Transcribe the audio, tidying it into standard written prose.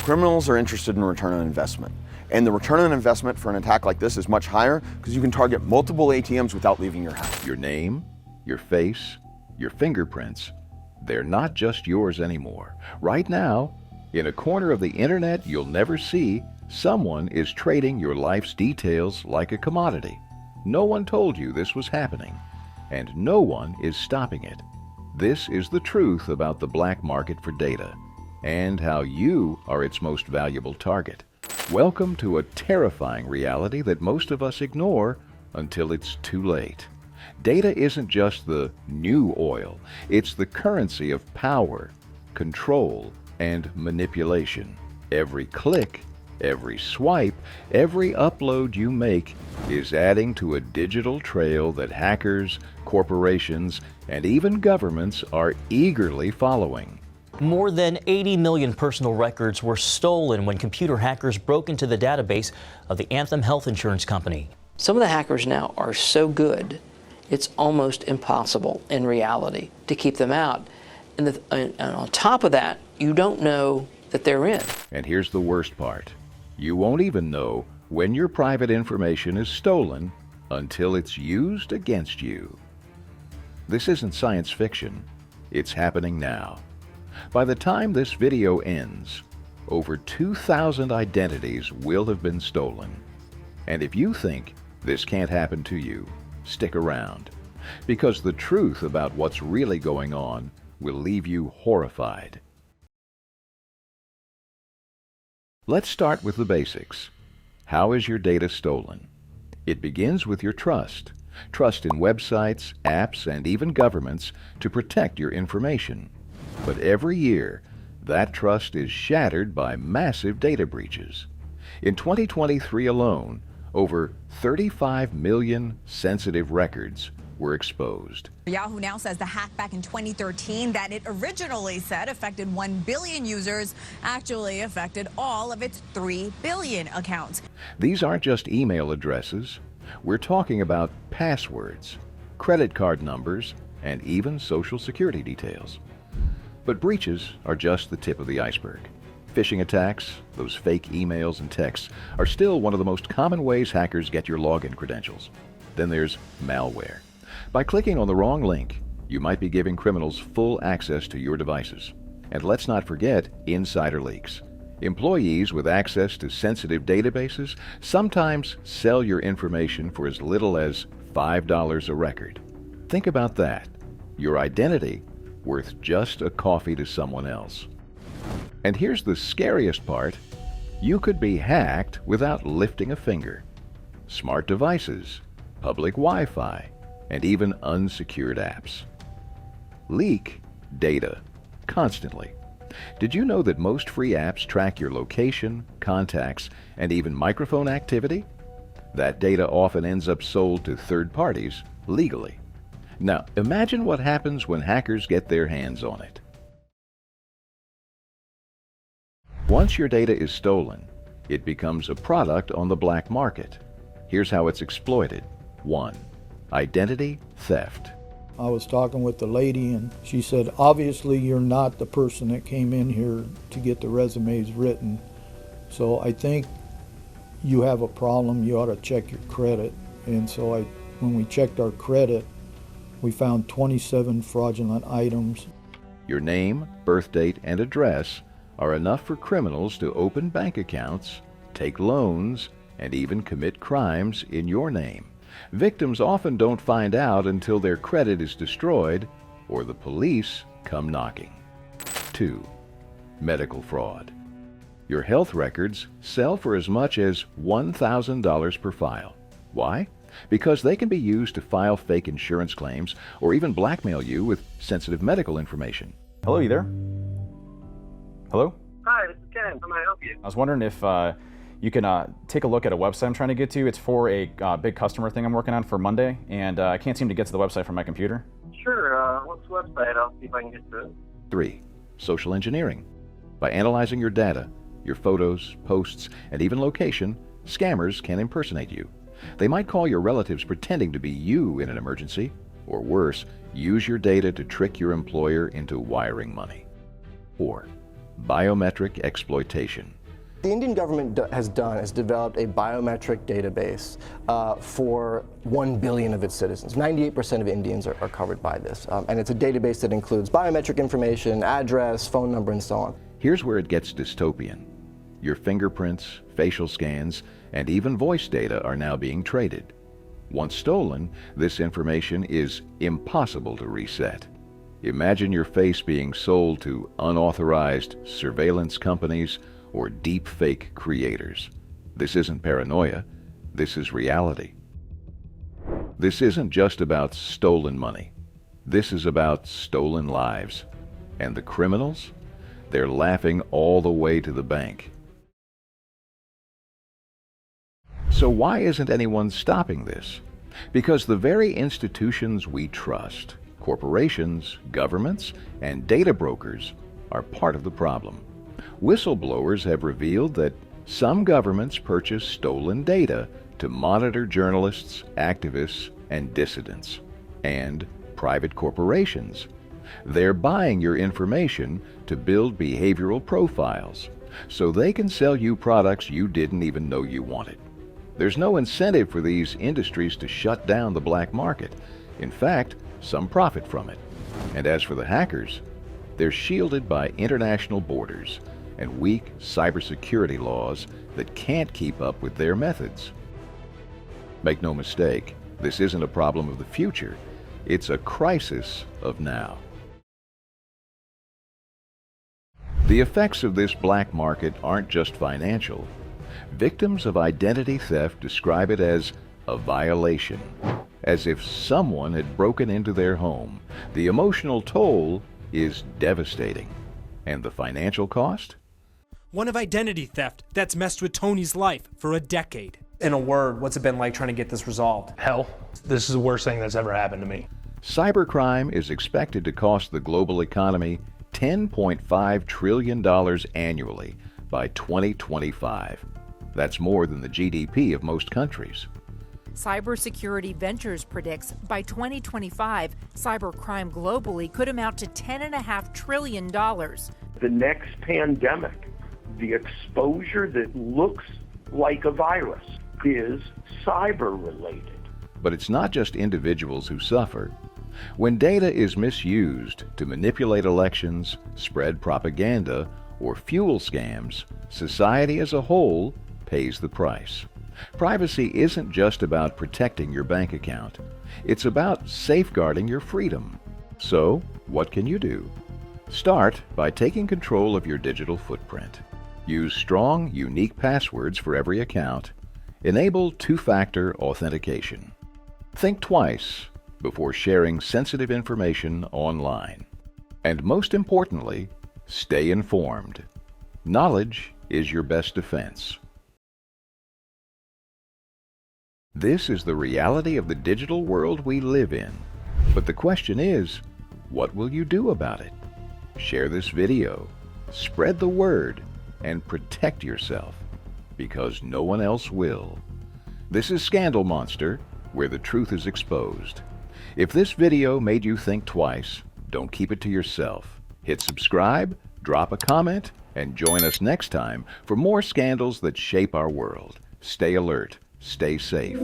Criminals are interested in return on investment. And the return on investment for an attack like this is much higher because you can target multiple ATMs without leaving your house. Your name, your face, your fingerprints, they're not just yours anymore. Right now, in a corner of the internet you'll never see, someone is trading your life's details like a commodity. No one told you this was happening, and no one is stopping it. This is the truth about the black market for data, and how you are its most valuable target. Welcome to a terrifying reality that most of us ignore until it's too late. Data isn't just the new oil, it's the currency of power, control, and manipulation. Every click, every swipe, every upload you make is adding to a digital trail that hackers, corporations, and even governments are eagerly following. More than 80 million personal records were stolen when computer hackers broke into the database of the Anthem Health Insurance Company. Some of the hackers now are so good, it's almost impossible in reality to keep them out. And on top of that, you don't know that they're in. And here's the worst part. You won't even know when your private information is stolen until it's used against you. This isn't science fiction. It's happening now. By the time this video ends, over 2,000 identities will have been stolen. And if you think this can't happen to you, stick around, because the truth about what's really going on will leave you horrified. Let's start with the basics. How is your data stolen? It begins with your trust. Trust in websites, apps, and even governments to protect your information. But every year, that trust is shattered by massive data breaches. In 2023 alone, over 35 million sensitive records were exposed. Yahoo now says the hack back in 2013 that it originally said affected 1 billion users actually affected all of its 3 billion accounts. These aren't just email addresses. We're talking about passwords, credit card numbers, and even social security details. But breaches are just the tip of the iceberg. Phishing attacks, those fake emails and texts, are still one of the most common ways hackers get your login credentials. Then there's malware. By clicking on the wrong link, you might be giving criminals full access to your devices. And let's not forget insider leaks. Employees with access to sensitive databases sometimes sell your information for as little as $5 a record. Think about that. Your identity worth just a coffee to someone else. And here's the scariest part. You could be hacked without lifting a finger. Smart devices, public Wi-Fi, and even unsecured apps leak data constantly. Did you know that most free apps track your location, contacts, and even microphone activity? That data often ends up sold to third parties legally. Now, imagine what happens when hackers get their hands on it. Once your data is stolen, it becomes a product on the black market. Here's how it's exploited. 1. Identity theft. I was talking with the lady and she said, obviously you're not the person that came in here to get the resumes written. So I think you have a problem, you ought to check your credit. And so when we checked our credit, we found 27 fraudulent items. Your name, birth date, and address are enough for criminals to open bank accounts, take loans, and even commit crimes in your name. Victims often don't find out until their credit is destroyed or the police come knocking. 2. Medical fraud. Your health records sell for as much as $1,000 per file. Why? Because they can be used to file fake insurance claims or even blackmail you with sensitive medical information. Hello, you there? Hello? Hi, this is Ken. How may I help you? I was wondering if you can take a look at a website I'm trying to get to. It's for a big customer thing I'm working on for Monday, and I can't seem to get to the website from my computer. Sure. What's the website? I'll see if I can get to it. 3. Social engineering. By analyzing your data, your photos, posts, and even location, scammers can impersonate you. They might call your relatives pretending to be you in an emergency, or worse, use your data to trick your employer into wiring money. 4. Biometric exploitation. The Indian government has developed a biometric database for 1 billion of its citizens. 98% of Indians are covered by this. And it's a database that includes biometric information, address, phone number, and so on. Here's where it gets dystopian. Your fingerprints, facial scans, and even voice data are now being traded. Once stolen, this information is impossible to reset. Imagine your face being sold to unauthorized surveillance companies or deep fake creators. This isn't paranoia, this is reality. This isn't just about stolen money. This is about stolen lives. And the criminals? They're laughing all the way to the bank. So why isn't anyone stopping this? Because the very institutions we trust, corporations, governments, and data brokers, are part of the problem. Whistleblowers have revealed that some governments purchase stolen data to monitor journalists, activists, and dissidents, and private corporations. They're buying your information to build behavioral profiles so they can sell you products you didn't even know you wanted. There's no incentive for these industries to shut down the black market. In fact, some profit from it. And as for the hackers, they're shielded by international borders and weak cybersecurity laws that can't keep up with their methods. Make no mistake, this isn't a problem of the future, it's a crisis of now. The effects of this black market aren't just financial. Victims of identity theft describe it as a violation, as if someone had broken into their home. The emotional toll is devastating. And the financial cost? One of identity theft that's messed with Tony's life for a decade. In a word, what's it been like trying to get this resolved? Hell, this is the worst thing that's ever happened to me. Cybercrime is expected to cost the global economy $10.5 trillion annually by 2025. That's more than the GDP of most countries. Cybersecurity Ventures predicts by 2025, cybercrime globally could amount to $10.5 trillion. The next pandemic, the exposure that looks like a virus, is cyber-related. But it's not just individuals who suffer. When data is misused to manipulate elections, spread propaganda, or fuel scams, society as a whole pays the price. Privacy isn't just about protecting your bank account. It's about safeguarding your freedom. So, what can you do? Start by taking control of your digital footprint. Use strong, unique passwords for every account. Enable two-factor authentication. Think twice before sharing sensitive information online. And most importantly, stay informed. Knowledge is your best defense. This is the reality of the digital world we live in. But the question is, what will you do about it? Share this video, spread the word, and protect yourself, because no one else will. This is Scandal Monster, where the truth is exposed. If this video made you think twice, don't keep it to yourself. Hit subscribe, drop a comment, and join us next time for more scandals that shape our world. Stay alert. Stay safe.